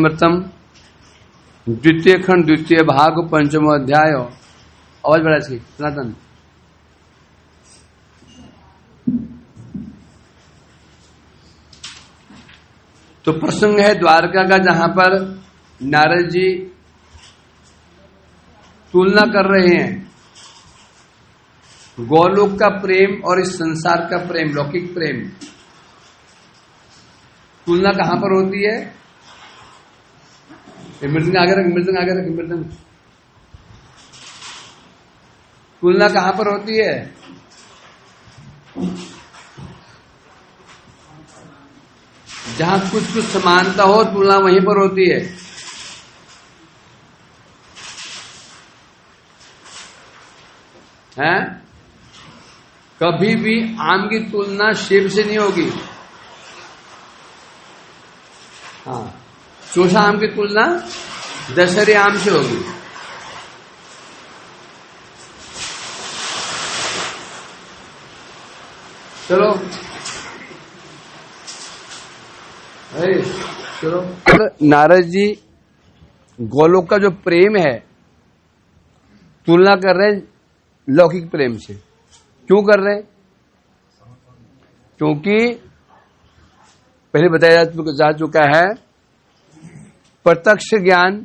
चरितमृतम द्वितीय खंड द्वितीय भाग पंचमो अध्याय। आवाज बढ़ा इसकी सनातन। तो प्रसंग है द्वारका का, जहां पर नारद जी तुलना कर रहे हैं गोलोक का प्रेम और इस संसार का प्रेम, लौकिक प्रेम। तुलना कहां पर होती है? मृदंग आगे रख, मृदंग आगे रख, मृदंग। तुलना कहां पर होती है? जहां कुछ कुछ समानता हो तुलना वहीं पर होती है। हैं? कभी भी आम की तुलना सेब से नहीं होगी। हाँ, चोषा आम की तुलना दशहरी आम से होगी। चलो चलो, नारद जी गोलोक का जो प्रेम है तुलना कर रहे हैं लौकिक प्रेम से। क्यों कर रहे हैं? क्योंकि पहले बताया जा चुका है, प्रत्यक्ष ज्ञान,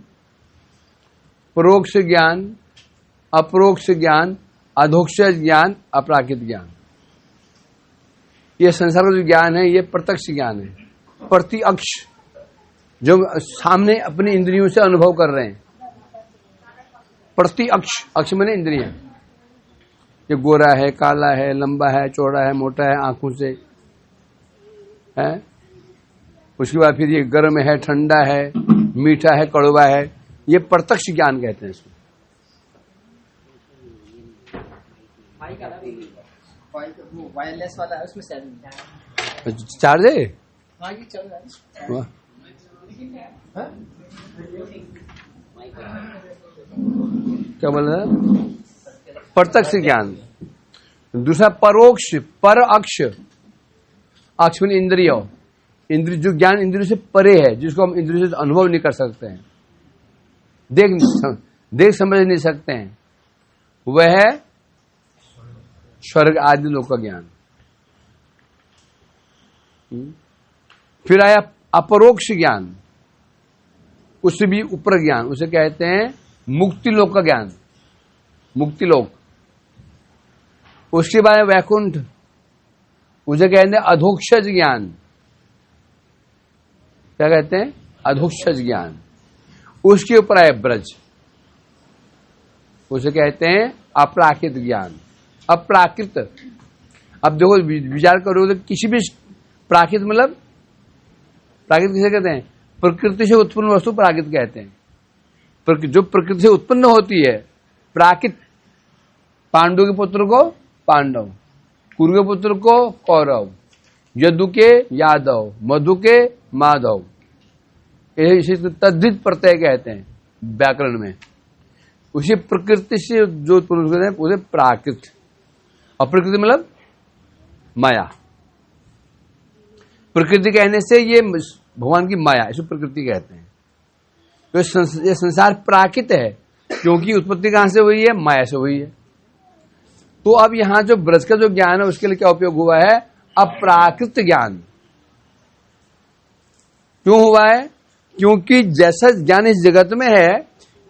परोक्ष ज्ञान, अपरोक्ष ज्ञान, अधोक्ष ज्ञान, अपराकृत ज्ञान। ये संसार का जो ज्ञान है ये प्रत्यक्ष ज्ञान है, प्रत्यक्ष, जो सामने अपनी इंद्रियों से अनुभव कर रहे हैं। प्रत्यक्ष, अक्ष माने इंद्रियां। ये गोरा है, काला है, लंबा है, चौड़ा है, मोटा है, आंखों से है। उसके बाद फिर ये गर्म है, ठंडा है, मीठा है, कड़वा है। ये प्रत्यक्ष ज्ञान कहते हैं इसको। वायरलेस वाला है, उसमें चार्ज है। क्या बोल रहा है? प्रत्यक्ष ज्ञान। दूसरा परोक्ष, पर अक्ष। अक्ष में इंद्रिय, इंद्रिय जो ज्ञान इंद्रियों से परे है, जिसको हम इंद्रियों से अनुभव नहीं कर सकते हैं, देख समझ नहीं सकते हैं, वह है स्वर्ग आदि लोक का ज्ञान। फिर आया अपरोक्ष ज्ञान, उससे भी ऊपर ज्ञान, उसे कहते हैं मुक्ति लोक का ज्ञान, मुक्ति लोक। उसके बाद वैकुंठ, उसे कहते हैं अधोक्षज ज्ञान। क्या कहते हैं? अधोक्षज ज्ञान। उसके ऊपर है ब्रज, उसे कहते हैं अपराकृत ज्ञान। अपराकृत, अब देखो विचार करो तो किसी भी प्राकृत मतलब, प्राकृत किसे कहते हैं? प्रकृति से उत्पन्न वस्तु प्राकृत कहते हैं। जो प्रकृति से उत्पन्न होती है प्राकृत। पांडु के पुत्र को पांडव, कुरु के पुत्र को कौरव, यदु के यादव, मधु के माधव। इसे तद्धित प्रत्यय कहते हैं व्याकरण में। उसी प्रकृति से जो उत्पन्न होते हैं उसे प्राकृत। अप्रकृति मतलब माया। प्रकृति कहने से ये भगवान की माया, इसे प्रकृति कहते हैं। तो ये संसार प्राकृत है, क्योंकि उत्पत्ति कहां से हुई है? माया से हुई है। तो अब यहां जो ब्रज का जो ज्ञान है उसके लिए क्या उपयोग हुआ है? अपराकृत ज्ञान। क्यों हुआ है? क्योंकि जैसा ज्ञान इस जगत में है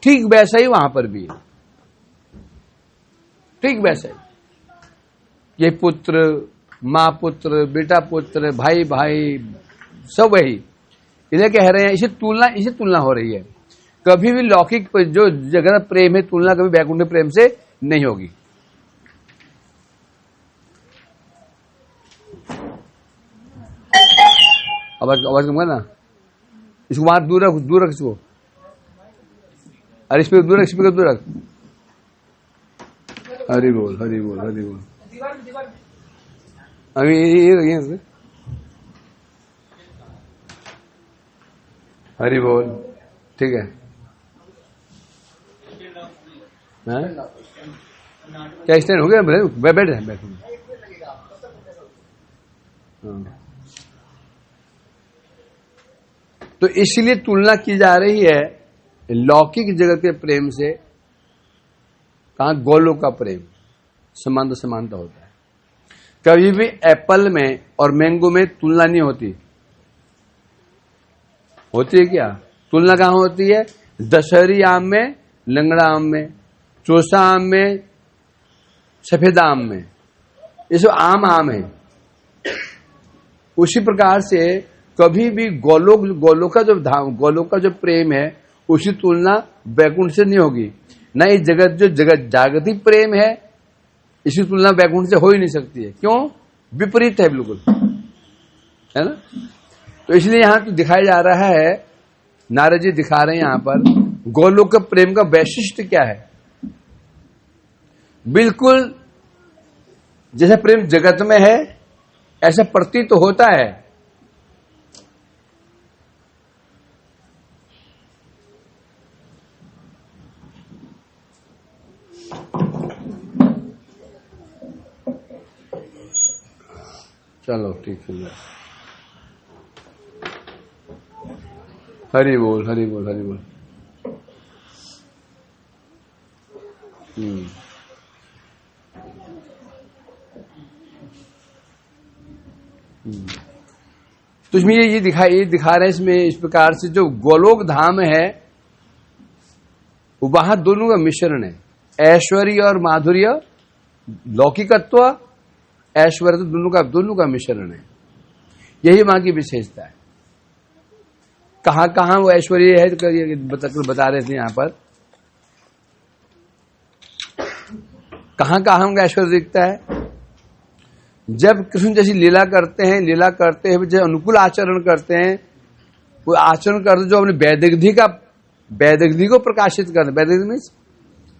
ठीक वैसा ही वहां पर भी है, ठीक वैसा ही। ये पुत्र, माँ पुत्र, बेटा पुत्र, भाई भाई, सब वही। इसे कह रहे हैं, इसे तुलना हो रही है। कभी भी लौकिक जो जगत प्रेम है, तुलना कभी वैकुंठ प्रेम से नहीं होगी। आवाज कम ना, इसको वहां दूर रख इसको। अरे स्पीकर दूर रख, स्पीकर दूर रख। हरि बोल, हरि बोल, हरि बोल। अभी ये हरि बोल, ठीक है। क्या स्टैंड हो गया? बैठ रहे बैठ। तो इसलिए तुलना की जा रही है लौकिक जगत के प्रेम से, कहा गोलोक का प्रेम, समानता समानता होता है। कभी भी एप्पल में और मैंगो में तुलना नहीं होती। होती है क्या? तुलना कहां होती है? दशहरी आम में, लंगड़ा आम में, चौसा आम में, सफेद आम में। ये सब आम आम है। उसी प्रकार से कभी भी गोलोक का जो प्रेम है, उसकी तुलना वैकुंठ से नहीं होगी। ना ये जगत जागतिक प्रेम है, इसकी तुलना वैकुंठ से हो ही नहीं सकती है। क्यों? विपरीत है बिल्कुल, है ना। तो इसलिए यहां तो दिखाया जा रहा है, नारद जी दिखा रहे हैं यहां पर गोलोक का प्रेम का वैशिष्ट्य क्या है। बिल्कुल जैसा प्रेम जगत में है ऐसा प्रतीत तो होता है। चलो ठीक है। हरि बोल हरि बोल हरि बोल। तो इसमें ये दिखा रहे हैं इसमें इस प्रकार से जो गोलोक धाम है वहां दोनों का मिश्रण है। ऐश्वर्य और माधुर्य, लौकिकत्व, ऐश्वर्य, तो दोनों का मिश्रण है। यही वहां की विशेषता है। कहां कहां वो ऐश्वर्य है तो बता रहे थे यहां पर। कहां कहां उनका ऐश्वर्य दिखता है? जब कृष्ण जैसी लीला करते हैं, लीला करते हुए जो अनुकूल आचरण करते हैं, वो आचरण करते जो अपने वैदग्धि को प्रकाशित करते हैं। वैदग्धि मीन्स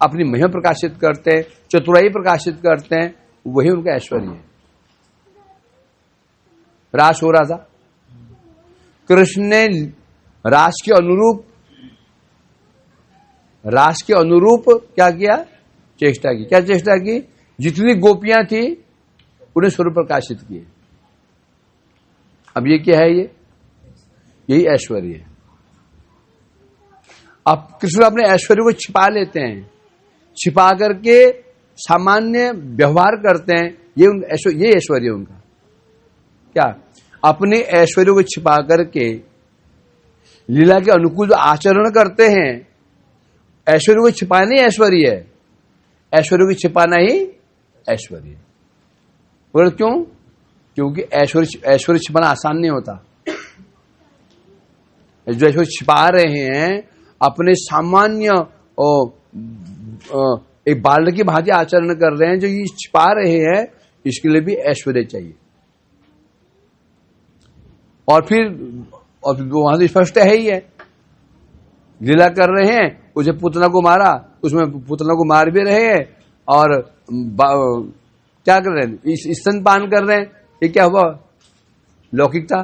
अपनी महिमा प्रकाशित करते हैं, चतुराई प्रकाशित करते हैं, वही उनका ऐश्वर्य है। रास हो रहा था, कृष्ण ने रास के अनुरूप क्या किया? चेष्टा की। क्या चेष्टा की? जितनी गोपियां थी उन्हें स्वरूप प्रकाशित किए। अब ये क्या है? यही ऐश्वर्य है। अब कृष्ण अपने ऐश्वर्य को छिपा लेते हैं, छिपा करके सामान्य व्यवहार करते हैं। ये ऐश्वर्य उनका क्या? अपने ऐश्वर्य को छिपा करके लीला के अनुकूल जो आचरण करते हैं, ऐश्वर्य को छिपाना ही ऐश्वर्य है। ऐश्वर्य को छिपाना ही ऐश्वर्य है। बोले क्यों? क्योंकि ऐश्वर्य छिपाना आसान नहीं होता। जो ऐश्वर्य छिपा रहे हैं, अपने सामान्य एक बालक की भांति आचरण कर रहे हैं, जो ये छिपा रहे हैं, इसके लिए भी ऐश्वर्य चाहिए। और फिर वहां तो स्पष्ट है ही है, लीला कर रहे हैं, उसे पुतना को मारा, उसमें पुतना को मार भी रहे हैं, और क्या कर रहे हैं? स्तनपान कर रहे हैं। ये क्या हुआ? लौकिकता,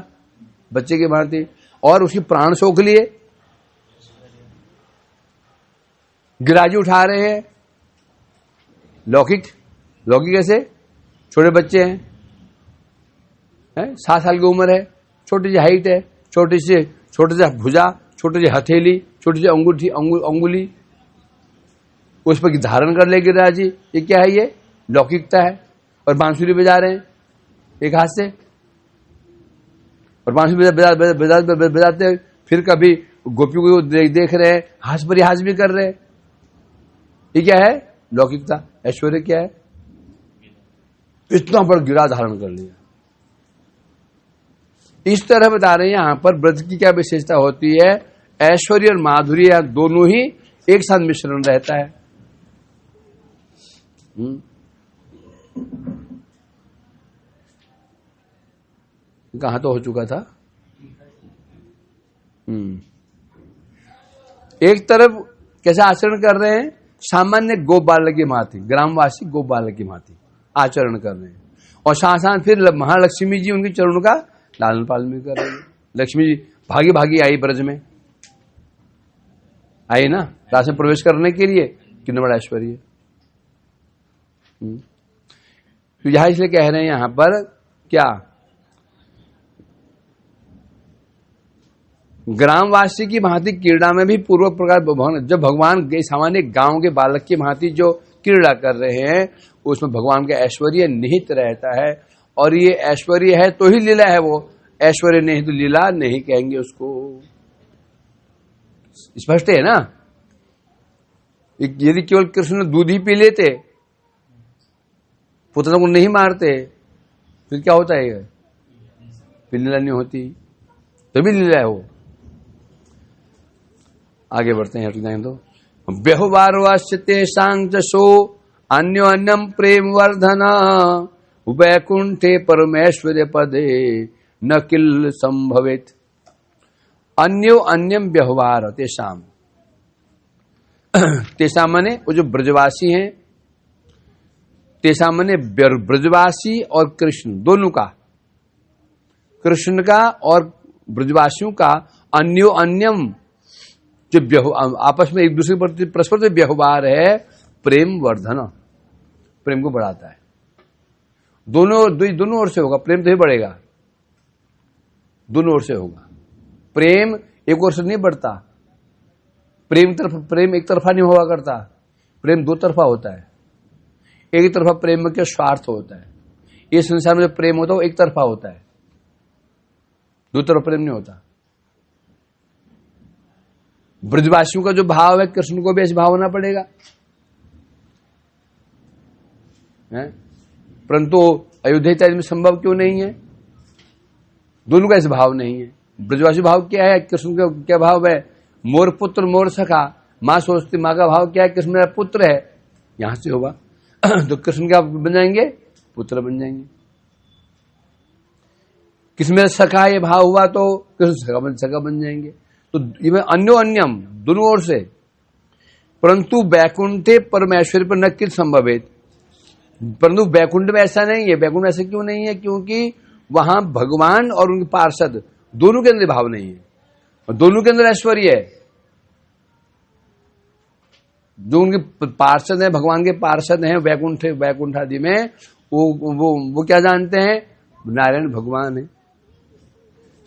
बच्चे की भांति। और उसकी प्राण सोख लिए, गिराजी उठा रहे हैं। लौकिक कैसे? छोटे बच्चे हैं, 7 साल की उम्र है, छोटी सी हाइट है, छोटे से भुजा, छोटी सी हथेली, छोटी सी अंगुली, उस पर धारण कर ले गिरिराज जी। ये क्या है? ये लौकिकता है। और बांसुरी बजा रहे हैं एक हाथ से, और बांसुरी बजाते फिर कभी गोपियों को देख रहे हैं, हाथ पर हाथ भी कर रहे हैं। ये क्या है? लौकिकता। ऐश्वर्य क्या है? इतना बड़ा गिरा धारण कर लिया। इस तरह बता रहे हैं यहां पर ब्रज की क्या विशेषता होती है। ऐश्वर्य और माधुर्य दोनों ही एक साथ मिश्रण रहता है। कहां तो हो चुका था। एक तरफ कैसे आचरण कर रहे हैं? सामान्य गो बालक की भांति, ग्रामवासी गो बालक की भांति आचरण कर रहे हैं। और साथ साथ फिर महालक्ष्मी जी उनके चरणों का लालन पालन भी कर रहे हैं। लक्ष्मी जी भागी भागी आई ब्रज में, आई ना रास में प्रवेश करने के लिए। कितना बड़ा ऐश्वर्य। तो यहां इसलिए कह रहे हैं यहां पर क्या? ग्रामवासी की भांति क्रीड़ा में भी पूर्व प्रकार जब भगवान सामान्य गांव के बालक की भांति जो क्रीड़ा कर रहे हैं उसमें भगवान का ऐश्वर्य निहित रहता है, और ये ऐश्वर्य है तो ही लीला है, वो ऐश्वर्य नहीं तो लीला नहीं कहेंगे उसको। स्पष्ट है ना। यदि केवल कृष्ण दूध ही पी लेते, पुत्र को नहीं मारते, फिर क्या होता है? फिर लीला नहीं होती, तभी लीला है वो। आगे बढ़ते हैं तो व्यवहारवास्यते सांगसो अन्यो अन्यम प्रेम वर्धना वैकुंठे परमेश्वर पदे न किल संभवित। अन्यो अन्यम व्यवहार तेषाम, तेषाम माने वो जो ब्रजवासी हैं, तेषाम माने ब्रजवासी और कृष्ण दोनों का, कृष्ण का और ब्रजवासियों का अन्यो अन्यम जो आपस में एक दूसरे पर परस्पर से व्यवहार है, प्रेम वर्धन, प्रेम को बढ़ाता है। दोनों ओर से होगा प्रेम, तो ही बढ़ेगा, दोनों ओर से होगा प्रेम। एक ओर से नहीं बढ़ता प्रेम एक तरफा नहीं हुआ करता, प्रेम दो तरफा होता है। एक तरफा प्रेम में क्या स्वार्थ होता है, ये संसार में जो प्रेम होता है वो एक तरफा होता है, दो तरफा प्रेम नहीं होता। ब्रजवासियों का जो भाव है, कृष्ण को भी ऐसे भाव होना पड़ेगा, परंतु अयोध्या इत्यादि में संभव क्यों नहीं है? दोनों का ऐसे भाव नहीं है। ब्रजवासी भाव क्या है, कृष्ण का क्या भाव है? मोर पुत्र मोर सखा, मां सोचती मां का भाव क्या है? कृष्ण मेरा पुत्र है, यहां से होगा तो कृष्ण क्या बन जाएंगे? पुत्र बन जाएंगे। किस में सखा ये भाव हुआ तो कृष्ण सखा बन जाएंगे। तो ये अन्यो अन्यम दोनों ओर से, परंतु वैकुंठे परमेश्वर पर न किल संभवित। परंतु वैकुंठ में ऐसा नहीं है। वैकुंठ में ऐसा क्यों नहीं है? क्योंकि वहां भगवान और उनके पार्षद दोनों के अंदर भाव नहीं है, और दोनों के अंदर ऐश्वर्य है। जो उनके पार्षद हैं, भगवान के पार्षद हैं वैकुंठ आदि में, वो क्या जानते हैं? नारायण भगवान है।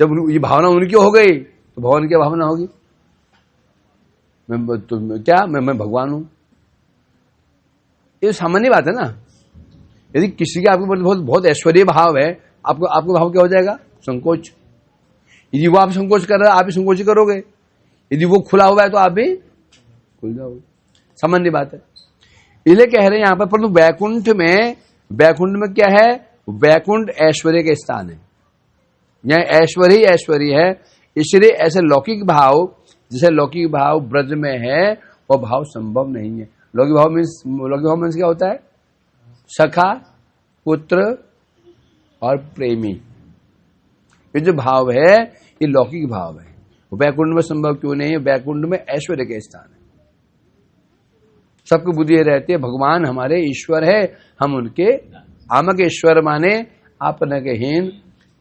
जब ये भावना उनकी हो गई तो भगवान की भावना होगी, मैं भगवान हूं। ये सामान्य बात है ना। यदि किसी के आपके ऊपर बहुत ऐश्वर्य भाव है, आपको भाव क्या हो जाएगा? संकोच। यदि वो आप संकोच कर रहे हैं, आप भी संकोच करोगे। यदि वो खुला हुआ है तो आप भी खुल जाओगे, सामान्य बात है। इसलिए कह रहे हैं यहां पर, परंतु वैकुंठ में क्या है? वैकुंठ ऐश्वर्य के स्थान है, यहाँ ऐश्वर्य ही ऐश्वर्य है। इसलिए ऐसे लौकिक भाव, जैसे लौकिक भाव ब्रज में है, वो भाव संभव नहीं है। लौकिक भाव मीन्स क्या होता है? सखा, पुत्र और प्रेमी, ये जो भाव है ये लौकिक भाव है। वैकुंठ में संभव क्यों नहीं है? वैकुंठ में ऐश्वर्य के स्थान है। सबको बुद्धि रहती है भगवान हमारे ईश्वर है, हम उनके आमक ईश्वर माने, आपने के हीन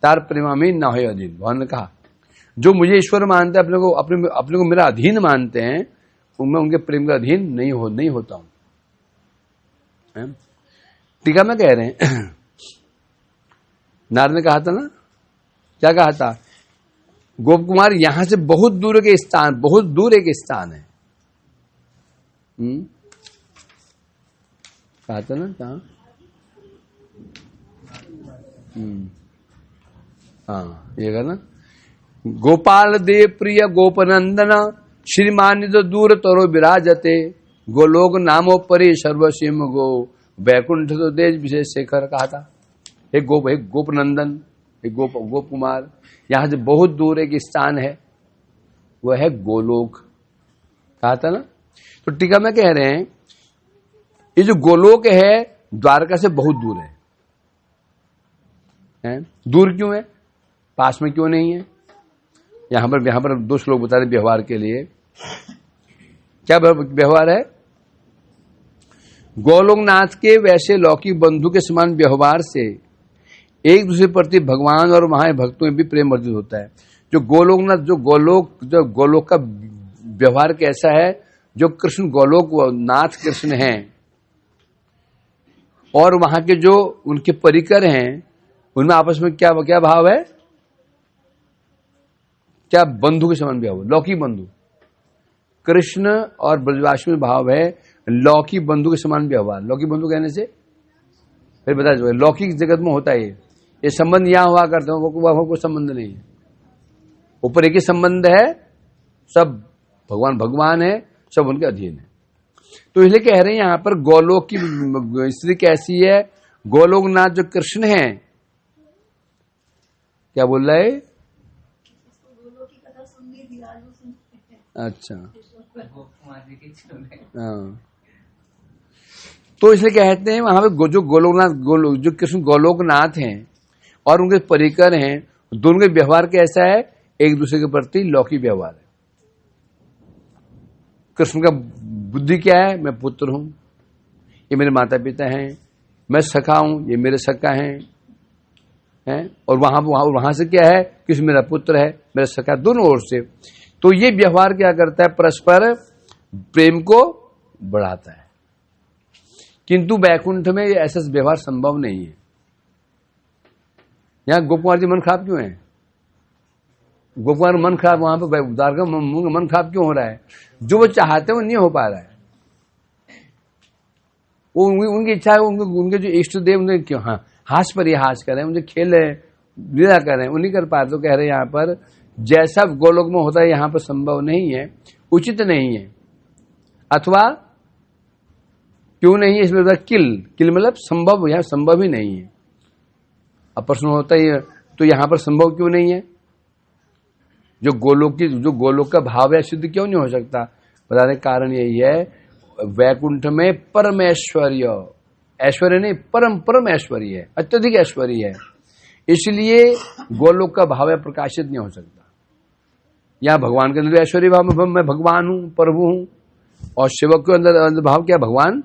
तार प्रेमामी न हो अधीन। भगवान ने कहा जो मुझे ईश्वर मानते हैं, अपने को मेरा अधीन मानते हैं, मैं उनके प्रेम का अधीन नहीं होता हूं। टीका में कह रहे हैं नारद ने कहा था ना, क्या कहा था? गोप कुमार यहां से बहुत दूर एक स्थान है। कहा था ना, कहा? हाँ, ये कहा ना, गोपाल देव प्रिय गोपनंदन श्रीमान दूर तरो विराजते गोलोक नामो परि सर्वसीम गो वैकुंठ तो देश विशेष शेखर। कहा था एक गोपनंदन, एक गोप कुमार, यहां से बहुत दूर एक स्थान है, वह है गोलोक। कहा था ना। तो टीका में कह रहे हैं ये जो गोलोक है द्वारका से बहुत दूर है। दूर क्यों है? पास में क्यों नहीं है? यहां पर दो श्लोक बता रहे व्यवहार के लिए। क्या व्यवहार है? गोलोकनाथ के वैसे लौकिक बंधु के समान व्यवहार से एक दूसरे प्रति भगवान और वहां भक्तों में भी प्रेम वर्धित होता है। जो गोलोकनाथ, जो गोलोक का व्यवहार कैसा है? जो कृष्ण गोलोक नाथ कृष्ण हैं और वहां के जो उनके परिकर हैं, उनमें आपस में क्या भाव है? क्या बंधु के समान व्यवहार, लौकिक बंधु। कृष्ण और ब्रजवासी में भाव है लौकिक बंधु के समान व्यवहार। लौकिक बंधु कहने से फिर बता दो, लौकिक जगत में होता है ये संबंध यहां हुआ करते हैं, वो कोई संबंध नहीं है। ऊपर एक ही संबंध है, सब भगवान भगवान है, सब उनके अधीन है। तो इसलिए कह रहे हैं यहां पर गोलोक की स्थिति कैसी है, गोलोकनाथ जो कृष्ण है, क्या बोल रहा है? अच्छा, हाँ। तो इसलिए कहते हैं वहां पे जो गोलोकनाथ जो कृष्ण गोलोकनाथ हैं और उनके परिकर हैं, दोनों के व्यवहार कैसा है? एक दूसरे के प्रति लौकिक व्यवहार है। कृष्ण का बुद्धि क्या है? मैं पुत्र हूं, ये मेरे माता पिता हैं, मैं सखा हूं, ये मेरे सखा हैं, और वहां से क्या है? कृष्ण मेरा पुत्र है, मेरा सखा, दोनों ओर से। तो ये व्यवहार क्या करता है? परस्पर प्रेम को बढ़ाता है। किंतु वैकुंठ में ये ऐसा व्यवहार संभव नहीं है। यहां गोपकुमार जी मन खराब क्यों है? गोपकुमार मन खराब, वहां पर द्वारका मन खराब क्यों हो रहा है? जो वो चाहते हैं वो नहीं हो पा रहा है। वो उनकी इच्छा है, उनके जो इष्ट देव उन्हें क्यों हास पर ये हास कर रहे हैं, उनसे खेल रहे, लीला कर रहे हैं, वो नहीं कर पा रहे। तो कह रहे हैं यहाँ पर जैसा गोलोक में होता है यहाँ पर संभव नहीं है, उचित नहीं है। अथवा क्यों नहीं है? इसमें किल मतलब संभव, यहां संभव ही नहीं है। अब प्रश्न होता है तो यहां पर संभव क्यों नहीं है? जो गोलोक का भाव है सिद्ध क्यों नहीं हो सकता? बताने का कारण यही है, वैकुंठ में परम ऐश्वर्य, ऐश्वर्य नहीं परम ऐश्वर्य है, अत्यधिक ऐश्वर्य है, इसलिए गोलोक का भाव है प्रकाशित नहीं हो सकता। यहां भगवान के अंदर ऐश्वर्य भाव, मैं भगवान हूं, प्रभु हूं, और सेवक के अंदर भाव क्या? भगवान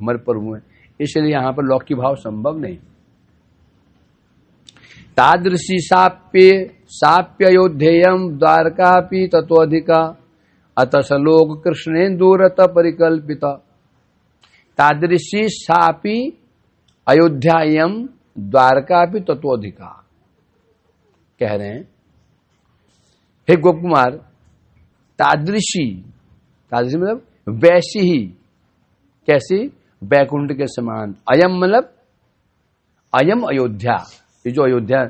हमारे प्रभु हैं, इसलिए यहां पर लौकिक भाव संभव नहीं। तादृशी साप्ययोध्येयम द्वारकापि तत्वाधिका अतसलोक कृष्णेन्दुरत परिकल्पित। तादृशी सापि अयोध्यायम द्वारकापि तत्वाधिका। कह रहे हैं हे गोपकुमार, तादृशी मतलब वैसी ही, कैसी? वैकुंठ के समान। अयम मतलब अयम अयोध्या, ये जो अयोध्या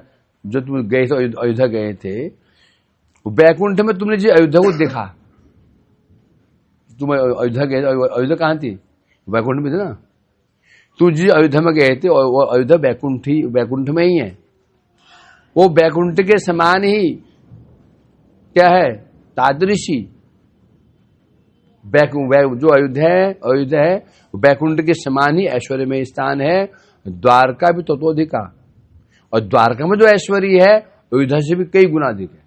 जो तुम गए थे, अयोध्या गए थे, वैकुंठ में तुमने जो अयोध्या को देखा, तुम अयोध्या गए, अयोध्या कहाँ थी? वैकुंठ में थी ना। तुम जिस अयोध्या में गए थे वो अयोध्या वैकुंठ में ही है। वो वैकुंठ के समान ही क्या है? तादृशी। जो अयोध्या है वैकुंठ के समान ही ऐश्वर्य में स्थान है। द्वारका भी तत्वाधिका, और द्वारका में जो ऐश्वर्य है अयोध्या से भी कई गुना अधिक है।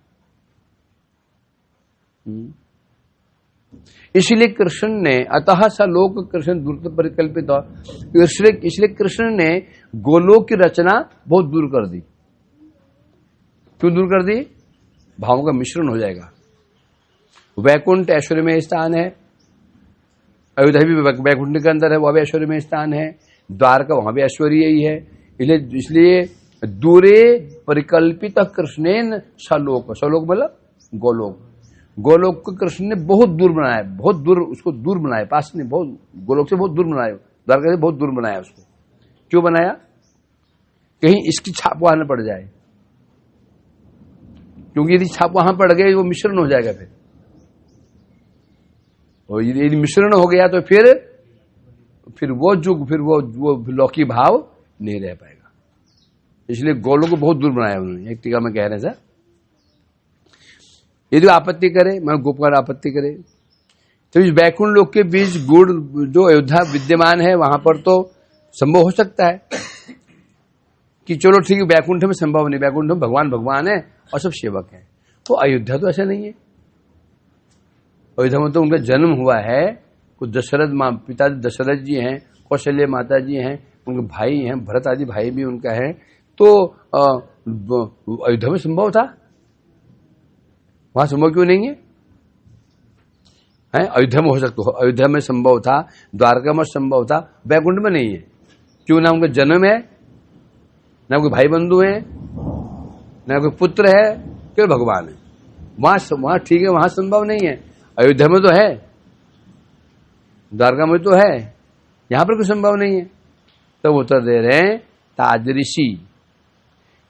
इसलिए कृष्ण ने अतः स लोक कृष्ण दूर परिकल्पित, इसलिए कृष्ण ने गोलोक की रचना बहुत दूर कर दी। क्यों दूर कर दी? भावों का मिश्रण हो जाएगा। वैकुंठ ऐश्वर्य में स्थान है, अयोध्या भी वैकुंठ के अंदर है, वह भी ऐश्वर्य में स्थान है, द्वारका वहां भी ऐश्वर्य ही है। इसलिए दूरे परिकल्पित कृष्णेन सलोक, सलोक मतलब गोलोक, गोलोक को कृष्ण ने बहुत दूर बनाया, बहुत दूर, उसको दूर बनाया, पास नहीं, बहुत गोलोक से बहुत दूर बनाया, द्वारका से बहुत दूर बनाया उसको। क्यों बनाया? कहीं इसकी छाप वहां न पड़ जाए, क्योंकि यदि छाप वहां पड़ गई वो मिश्रण हो जाएगा फिर, और यदि मिश्रण हो गया तो फिर वो लौकिक भाव नहीं रह पाएगा। इसलिए गोलोक को बहुत दूर बनाया उन्होंने। एक टीका में कह रहे हैं सर, यदि आपत्ति करे, मैं गोपकुमार आपत्ति करे, तो इस वैकुंठ लोक के बीच गुण जो अयोध्या विद्यमान है वहां पर तो संभव हो सकता है कि चलो ठीक है, वैकुंठ में संभव नहीं, वैकुंठ में भगवान भगवान है और सब सेवक है। तो अयोध्या तो ऐसा नहीं है। अयोध्या में तो उनका जन्म हुआ है, कुछ दशरथ पिता दशरथ जी हैं, कौशल्य माता जी हैं, उनके भाई हैं, भरत आदि भाई भी उनका है। तो अयोध्या में संभव था, वहां संभव क्यों नहीं है? अयोध्या में हो सकता, अयोध्या में संभव था, द्वारका में संभव था, वैकुंठ में नहीं है। क्यों? ना उनका जन्म है, ना कोई भाई बंधु है, ना कोई पुत्र है, केवल भगवान है। वहां ठीक है, वहां संभव नहीं है। अयोध्या में तो है, द्वारका में तो है, यहां पर कुछ संभव नहीं है। तो उत्तर दे रहे हैं तादृशी,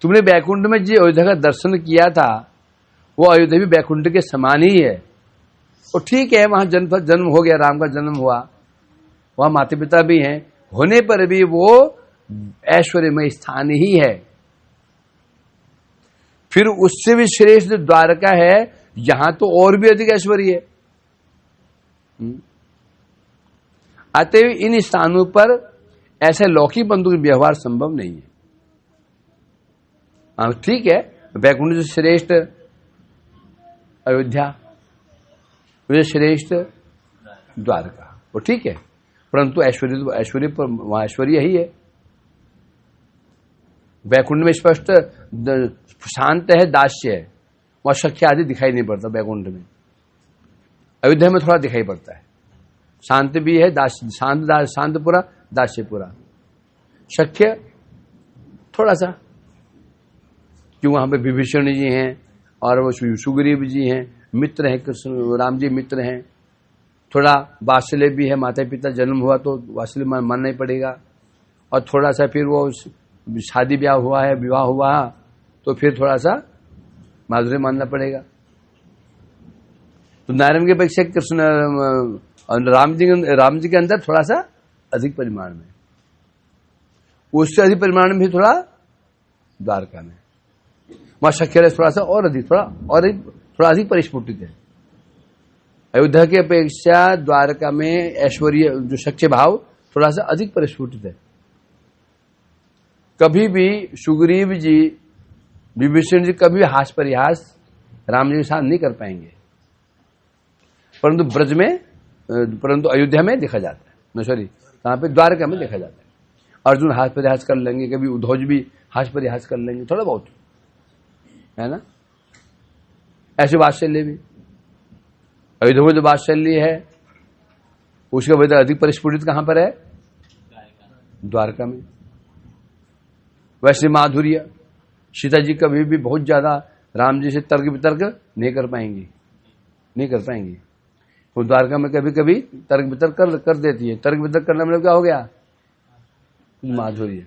तुमने बैकुंठ में जो अयोध्या का दर्शन किया था वो अयोध्या भी बैकुंठ के समान ही है। वो ठीक है, वहां जन्म हो गया, राम का जन्म हुआ, वहां माता पिता भी हैं, होने पर भी वो ऐश्वर्यमय स्थान ही है। फिर उससे भी श्रेष्ठ जो द्वारका है, यहां तो और भी अधिक ऐश्वर्य है। अतएव इन स्थानों पर ऐसे लौकिक बंधु का व्यवहार संभव नहीं है। हाँ ठीक है, वैकुंठ से श्रेष्ठ अयोध्या, श्रेष्ठ द्वारका, वो ठीक है, परंतु ऐश्वर्य पर वहां ऐश्वर्य ही है। वैकुंठ में स्पष्ट शांत है, दास्य है, वहां शक्य आदि दिखाई नहीं पड़ता वैकुंठ में। अयोध्या में थोड़ा दिखाई पड़ता है, शांत भी है, शांतपुरा, दास्यपुरा, शक्य थोड़ा सा, क्यों वहां पे विभीषण जी हैं और वो सुग्रीव जी हैं, मित्र हैं, कृष्ण राम जी मित्र हैं, थोड़ा वात्सल्य भी है, माता पिता जन्म हुआ तो वात्सल्य मानना ही पड़ेगा, और थोड़ा सा फिर वो शादी ब्याह हुआ है, विवाह हुआ तो फिर थोड़ा सा माधुर्य मानना पड़ेगा। तो नारायण की अपेक्षा कृष्ण राम जी के अंदर थोड़ा सा अधिक परिमाण में, उससे अधिक परिमाण में थोड़ा द्वारका में, वहां शक्य थोड़ा सा और अधिक, थोड़ा अधिक परिस्फुटित है। अयोध्या की अपेक्षा द्वारका में ऐश्वर्य जो शक्य भाव थोड़ा सा अधिक परिस्फुटित है। कभी भी सुग्रीव जी, विभीषण जी कभी हास परिहास राम जी के साथ नहीं कर पाएंगे, परंतु ब्रज में, परंतु अयोध्या में देखा जाता है, सॉरी कहां पे, द्वारका में देखा जाता है। अर्जुन हास परिहास कर लेंगे, कभी उद्धव भी हास परिहास कर लेंगे, थोड़ा बहुत, है ना। ऐसे वात्सल्य भी अयोध्या में जो वात्सल्य है उसके वजह अधिक परिस्फुटित कहां पर है, द्वारका में। वैसे माधुर्य, सीता जी कभी भी बहुत ज्यादा राम जी से तर्क वितर्क नहीं कर पाएंगी, वो द्वारका में कभी कभी तर्क वितर्क कर देती है। तर्क वितर्क करना मतलब क्या हो गया, माधुर्य।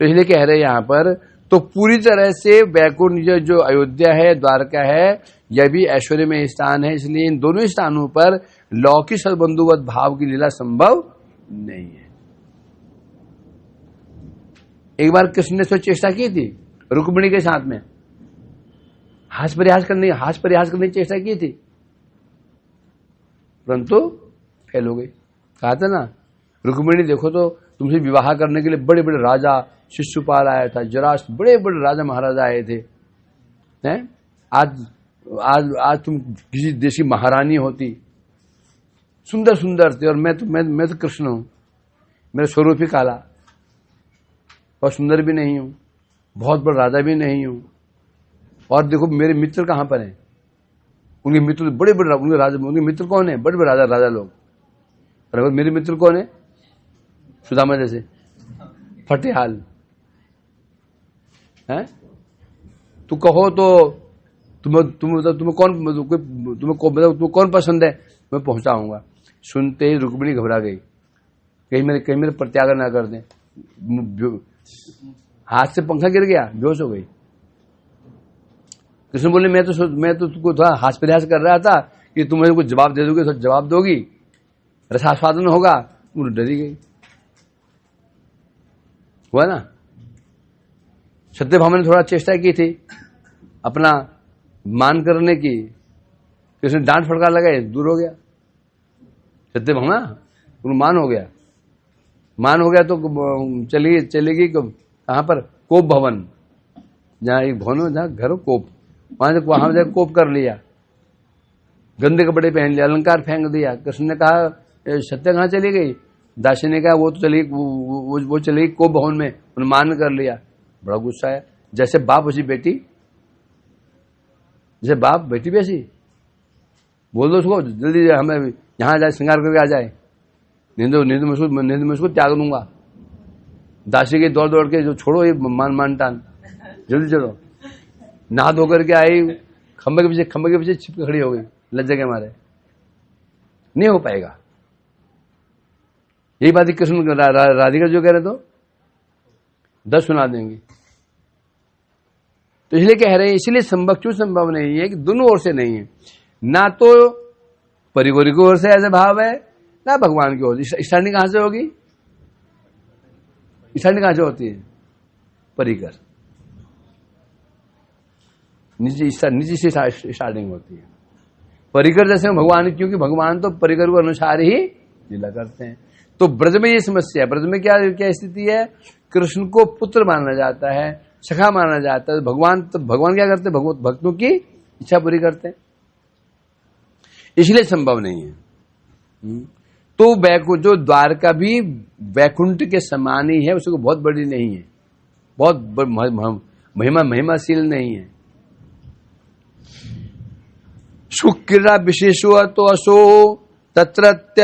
तो इसलिए कह रहे यहां पर, तो पूरी तरह से वैकुंठ जो अयोध्या है, द्वारका है, यह भी ऐश्वर्य में स्थान है। इसलिए इन दोनों स्थानों पर लौकिक सद्बंधुवत भाव की लीला संभव नहीं है। एक बार कृष्ण ने तो चेष्टा की थी रुक्मिणी के साथ में, हास परिहास करने की चेष्टा की थी, परंतु फेल हो गई। कहा था ना, रुक्मिणी देखो तो तुमसे विवाह करने के लिए बड़े बड़े राजा, शिशुपाल आया था, जरासंध, बड़े बड़े राजा महाराजा आए थे, हैं? आज तुम किसी देश की महारानी होती, सुंदर सुंदर थे, और मैं तो कृष्ण हूं, मेरा स्वरूप ही काला और सुंदर भी नहीं हूं, बहुत बड़ा राजा भी नहीं हूं, और देखो मेरे मित्र कहां पर हैं, उनके मित्र बड़े बड़े, उनके राजा, उनके मित्र कौन है, बड़े बड़े राजा लोग, और मेरे मित्र कौन है, सुदामा जैसे फटेहाल हैं। तू कहो तो तुम्हें कौन पसंद है, मैं पहुंचाऊंगा। सुनते ही रुक्मिणी घबरा गई, कहीं मेरे प्रत्यागर ना कर दें। हाथ से पंखा गिर गया, बेहोश हो गई। कृष्ण बोले मैं तो तुमको थोड़ा हास प्रयास कर रहा था कि तुम मुझे कुछ जवाब दे दोगे, तो जवाब दोगी, रसास्वादन होगा। तुम डरी गई, हुआ ना। सत्यभामा ने थोड़ा चेष्टा की थी अपना मान करने की, कृष्ण डांट फटकार लगाए, दूर हो गया। सत्यभामा मान हो गया तो चलेगी कहां पर, कोप भवन, जहां एक भवन हो, जहां घर हो, कोप, वहां से कोप कर लिया, गंदे कपड़े पहन लिया, अलंकार फेंक दिया। कृष्ण ने कहा सत्य कहां चली गई, दासी ने कहा वो तो चली, वो चलेगी कोप भवन में, उन्हें मान कर लिया। बड़ा गुस्सा है, जैसे बाप उसी बेटी, जैसे बाप बेटी भी ऐसी, बोल दो उसको जल्दी हमें यहां जाए, श्रृंगार करके आ जाए, नींद में उसको त्याग दूंगा। दासी के दौड़ के जो छोड़ो ये मान टान, जल्दी चलो। नहा धो करके आई, खंबे के पीछे छिप के खड़ी हो गई लज्जा के मारे, नहीं हो पाएगा। यही बात कृष्ण राधिका जो कह रहे तो 10 सुना देंगे। तो इसलिए कह रहे हैं, इसलिए संभव क्यों संभव नहीं है कि दोनों ओर से नहीं है, ना तो परिवार की ओर से ऐसा भाव है ना भगवान की ओर से। स्टार्टिंग कहां से होगी? स्टार्टिंग कहां से होती है? परिकर, नीचे से स्टार्टिंग होती है। परिकर जैसे भगवान, क्योंकि भगवान तो परिकर को अनुसार ही लीला करते हैं। तो ब्रज में ये समस्या है। ब्रज में क्या स्थिति है? कृष्ण को पुत्र माना जाता है, सखा माना जाता है। भगवान क्या करते हैं? भक्तों की इच्छा पूरी करते हैं, इसलिए संभव नहीं है। तो जो द्वारका भी वैकुंठ के समान ही है, उसको बहुत बड़ी नहीं है, बहुत महिमाशील नहीं है। शुक्रा विशेषो तो असो तत्रत्य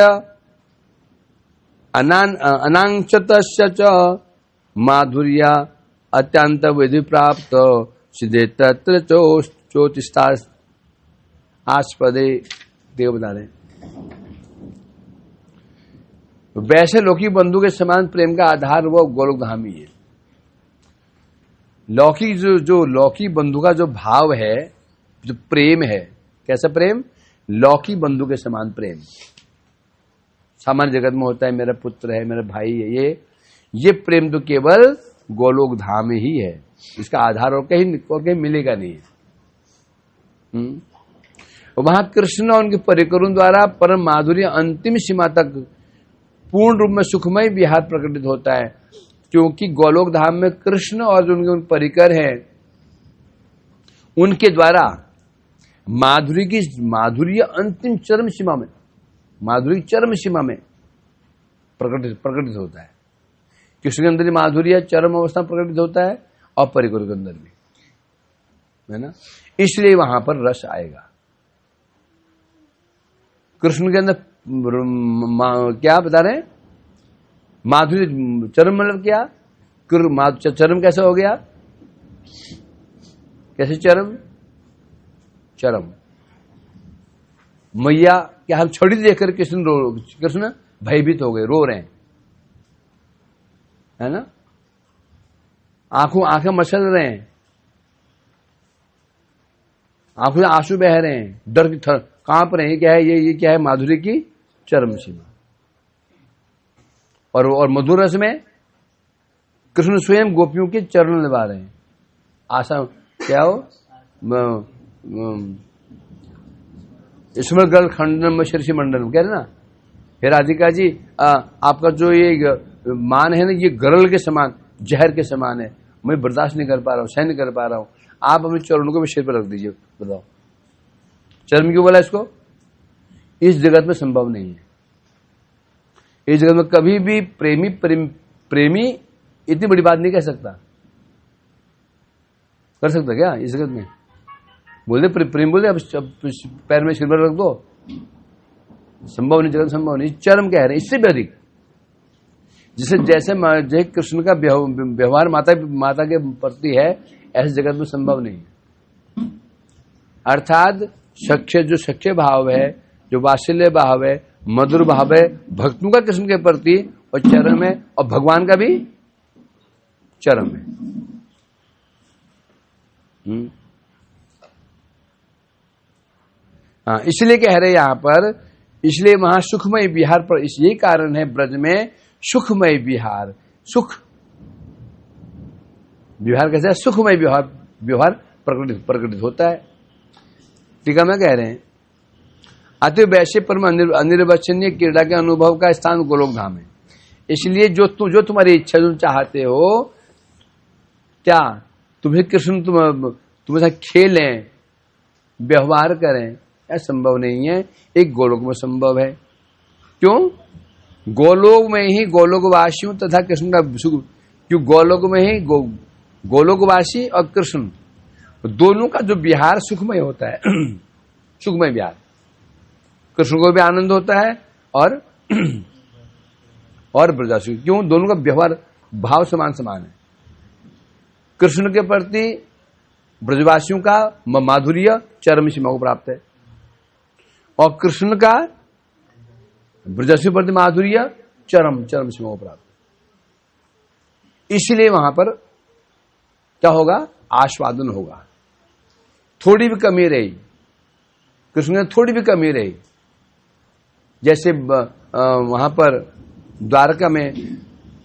अनांक्षत माधुर्य अत्यंत विधि प्राप्त सिद्धे तत्र चोतिष्ठा आस्पदे। देव बता रहे वैसे लौकिक बंधु के समान प्रेम का आधार वो गोलोक धाम ही है। लौकिक जो लौकिक बंधु का जो भाव है, जो प्रेम है, कैसा प्रेम? लौकिक बंधु के समान प्रेम सामान्य जगत में होता है, मेरा पुत्र है, मेरा भाई है, ये प्रेम तो केवल गोलोक धाम ही है। इसका आधार और कहीं मिलेगा नहीं है। वहां कृष्ण और उनके परिकरों द्वारा परम माधुर्य अंतिम सीमा तक पूर्ण रूप में सुखमय विहार प्रकटित होता है, क्योंकि गोलोक धाम में कृष्ण और जो उनके परिकर हैं उनके द्वारा माधुर्य अंतिम चरम सीमा में, माधुर्य चरम सीमा में प्रकटित होता है। कृष्ण के अंदर माधुर्य चरम अवस्था प्रकटित होता है और परिकर के अंदर भी, है ना। इसलिए वहां पर रस आएगा। कृष्ण के अंदर क्या बता रहे हैं? माधुर्य चरम मतलब क्या? चरम कैसे हो गया? कैसे चरम? चरम मैया क्या हम छड़ी देखकर कृष्ण भयभीत हो गए, रो रहे हैं, है ना। आंखें मसल रहे हैं, आंखों से आंसू बह रहे हैं, डर की कांप रहे हैं। क्या है ये क्या है? माधुर्य की चरम सीमा। और मधुर रस में कृष्ण स्वयं गोपियों के चरण निभा रहे हैं। आशा क्या हो? स्मर गल खंडन में शीर्ष मंडलम कह रहे ना। हे राधिका जी, आपका जो ये मान है ना, ये गरल के समान, जहर के समान है, मैं बर्दाश्त नहीं कर पा रहा हूँ, सहन नहीं कर पा रहा हूँ। आप अपने चरणों को भी सिर पर रख दीजिए। बताओ चरण क्यों बोला इसको? इस जगत में संभव नहीं है। इस जगत में कभी भी प्रेमी इतनी बड़ी बात नहीं कह सकता। कर सकता क्या इस जगत में? बोल दे प्रेम, बोल दे अब पैर में सिर पर रख दो, संभव नहीं, जगत संभव नहीं। चरम कह रहे हैं, इससे भी अधिक। जैसे कृष्ण का व्यवहार माता के प्रति है, ऐसे जगत में संभव नहीं है। अर्थात जो सख्य भाव है, जो वात्सल्य भाव है, मधुर भाव है भक्तों का कृष्ण के प्रति, और चरम है, और भगवान का भी चरम है। हाँ, इसलिए कह रहे यहां पर, इसलिए वहां सुखमय विहार पर, यही कारण है ब्रज में सुखमय विहार। सुख विहार कैसे है? सुखमय व्यवहार प्रकटित होता है। टीका में कह रहे हैं, अति वैश्य परम अनिर्वचनीय क्रीड़ा के अनुभव का स्थान गोलोक धाम है। इसलिए जो तुम्हारी इच्छा, तुम चाहते हो, क्या तुम्हें कृष्ण तुम्हारे साथ खेलें, व्यवहार करें, यह संभव नहीं है। एक गोलोक में संभव है। क्यों? गोलोक में ही गोलोकवासियों तथा कृष्ण का सुख, क्यों गोलोक में ही गोलोकवासी और कृष्ण दोनों का जो विहार सुखमय होता है, सुखमय विहार, कृष्ण को भी आनंद होता है और ब्रजासु, क्यों? दोनों का व्यवहार भाव समान है। कृष्ण के प्रति ब्रजवासियों का माधुर्य चरम सीमा को प्राप्त है, और कृष्ण का ब्रजवासियों प्रति माधुर्य चरम सीमा को प्राप्त है। इसलिए वहां पर क्या होगा? आस्वादन होगा। थोड़ी भी कमी रही, कृष्ण ने थोड़ी भी कमी रही, जैसे वहां पर द्वारका में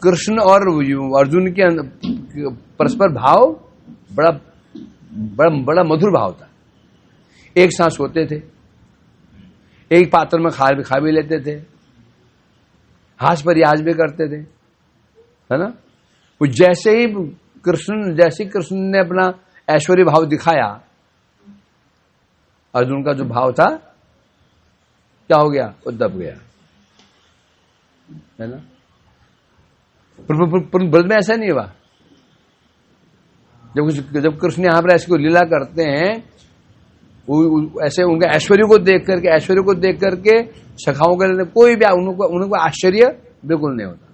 कृष्ण और अर्जुन के परस्पर भाव बड़ा बड़ा बड़ा मधुर भाव था। एक साथ सोते थे, एक पात्र में खा भी लेते थे, हास परिहास भी करते थे, है ना। वो जैसे ही कृष्ण ने अपना ऐश्वर्य भाव दिखाया, अर्जुन का जो भाव था क्या हो गया? वो दब गया, है ना। ब्रज में ऐसा नहीं हुआ। जब कृष्ण यहां पर ऐसे को लीला करते हैं, ऐसे उनके ऐश्वर्य को देख करके सखाओं के कोई भी उनको आश्चर्य बिल्कुल नहीं होता।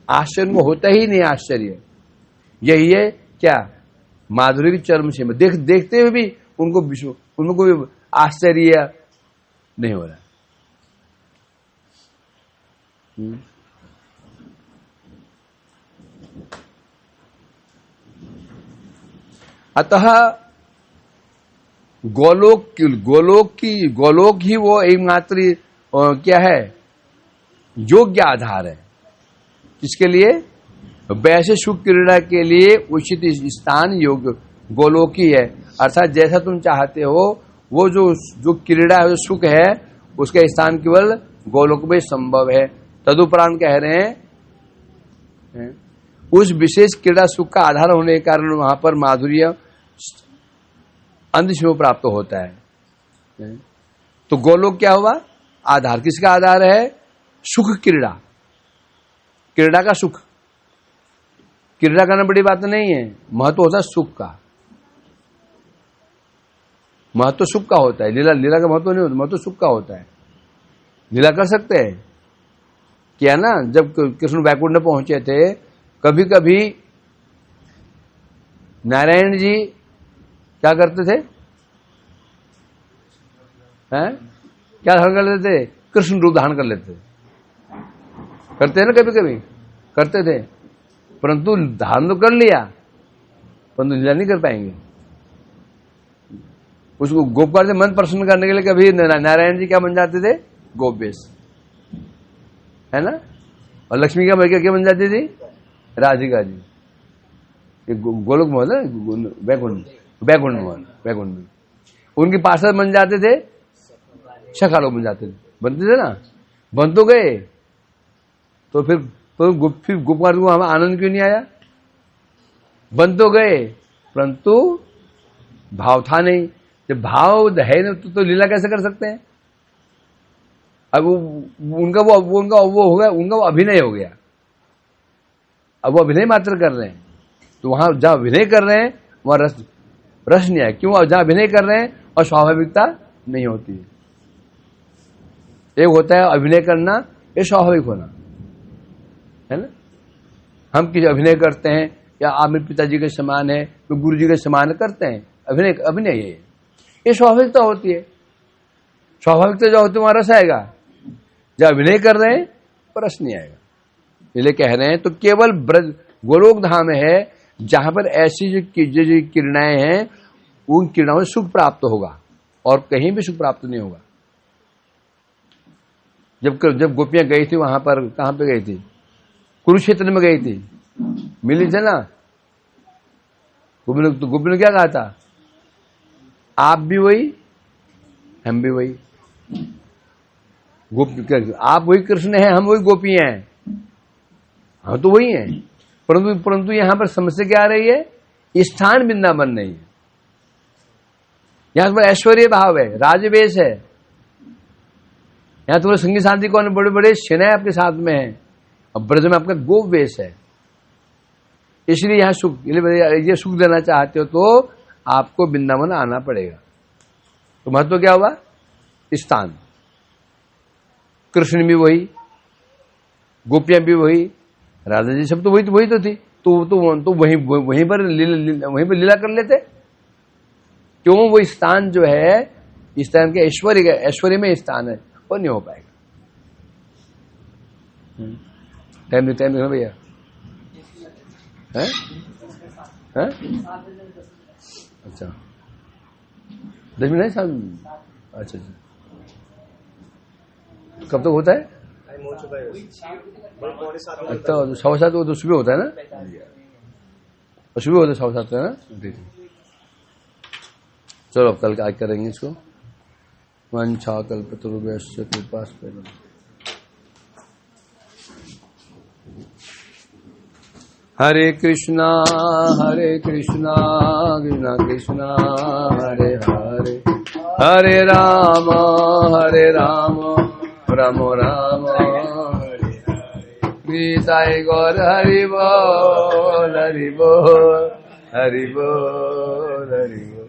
आश्चर्य उनको होता ही नहीं। आश्चर्य यही है क्या? माधुर्य की चरम सीमा देखते हुए भी उनको कोई आश्चर्य नहीं हो रहा। अतः गोलोक ही वो एकमात्र क्या है? योग्य आधार है। किसके लिए? वैसे सुख क्रीड़ा के लिए उचित स्थान योग्य गोलोक ही है। अर्थात जैसा तुम चाहते हो वो जो क्रीड़ा है, जो सुख है, उसका स्थान केवल गोलोक में संभव है। तदुपरांत कह रहे हैं उस विशेष क्रीड़ा सुख का आधार होने के कारण वहां पर माधुर्य अंधेश में प्राप्त होता है। तो गोलोक क्या हुआ? आधार। किसका आधार है? सुख क्रीड़ा का सुख। क्रीड़ा करना बड़ी बात नहीं है, महत्व होता है सुख का। महत्व सुख का होता है, लीला का महत्व नहीं होता, महत्व सुख का होता है। लीला कर सकते हैं क्या ना। जब कृष्ण वैकुंठ में पहुंचे थे, कभी कभी नारायण जी क्या करते थे? हैं? क्या धारण कर लेते थे? कृष्ण रूप धारण कर लेते थे। करते हैं ना, कभी कभी करते थे, परंतु धारण तो कर लिया, परंतु लीला नहीं कर पाएंगे। उसको गोपकार से मन प्रसन्न करने के लिए कभी नारायण जी क्या बन जाते थे? गोपेश, है ना। और लक्ष्मी क्या बन जाती थी? राधिका जी। ये गोलोक मोहन है, वैकुंठ मोहन, वैकुंठ में उनके पार्षद बन जाते थे, सखा लोग बन जाते थे, बनते थे ना। बन तो गए, तो फिर गोपकार को हमें आनंद क्यों नहीं आया? बन तो गए, परंतु भाव था नहीं। जब भाव है ना तो लीला कैसे कर सकते हैं? अब उनका वो हो गया, उनका वो अभिनय हो गया। अब वो अभिनय मात्र कर रहे हैं, तो वहां जहां अभिनय कर रहे हैं वहां रस नहीं आया। क्यों? जहां अभिनय कर रहे हैं और स्वाभाविकता नहीं होती है। एक होता है अभिनय करना, ये स्वाभाविक होना, है ना। हम किसी अभिनय करते हैं, या आप मेरे पिताजी के समान है, तो गुरु जी के समान करते हैं, अभिनय ये स्वाभाविकता होती है। स्वाभाविकता जो होती है वहां रस आएगा। जब अभिनय कर रहे हैं पर रस नहीं आएगा। इसलिए कह रहे हैं तो केवल ब्रज गोलोक धाम है जहां पर ऐसी जो किरणाएं हैं, उन किरणाओं से सुख प्राप्त होगा, और कहीं भी सुख प्राप्त नहीं होगा। जब गोपियां गई थी वहां पर, कहां पे गई थी? कुरुक्षेत्र में गई थी, मिली थे ना। गोपी ने क्या कहा था? आप भी वही, हम भी वही। आप वही कृष्ण हैं, हम वही गोपी हैं, हम तो वही हैं। परंतु यहां पर समस्या क्या आ रही है? स्थान वृंदावन नहीं है। यहां पर ऐश्वर्य भाव है, राजवेश है। यहां तुम्हारे संगी साथी कौन? बड़े बड़े सेनाएं आपके साथ में है, और ब्रज में आपका गोप वेश है। इसलिए यहां सुख, ये सुख देना चाहते हो तो आपको वृंदावन आना पड़ेगा। तो महत्व क्या हुआ? स्थान। कृष्ण भी वही, गोपियां भी वही, राधा जी सब तो वही तो थी। तो वहीं पर लीला कर लेते। क्यों? वो स्थान जो है, इस स्थान के ऐश्वर्य में स्थान है, वो नहीं हो पाएगा। टाइम देखो भैया, हैं? अच्छा 10 मिनट है शाम। अच्छा, कब तक होता है? अच्छा, 7:15 वो तो सुबह होता है ना, सुबह होता है 7:15 है ना। चलो अब कल आज करेंगे इसको। वंशा कल्पतरुभ्यश्च कृपास्पदम्। हरे कृष्णा कृष्णा कृष्णा हरे हरे, हरे राम राम राम हरे हरे। गीताय गौर हरि बोल हरि बोल हरि बोल हरि बोल,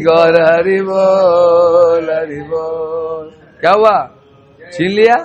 गौर हरि बोल हरि बोल। क्या हुआ? छीन लिया?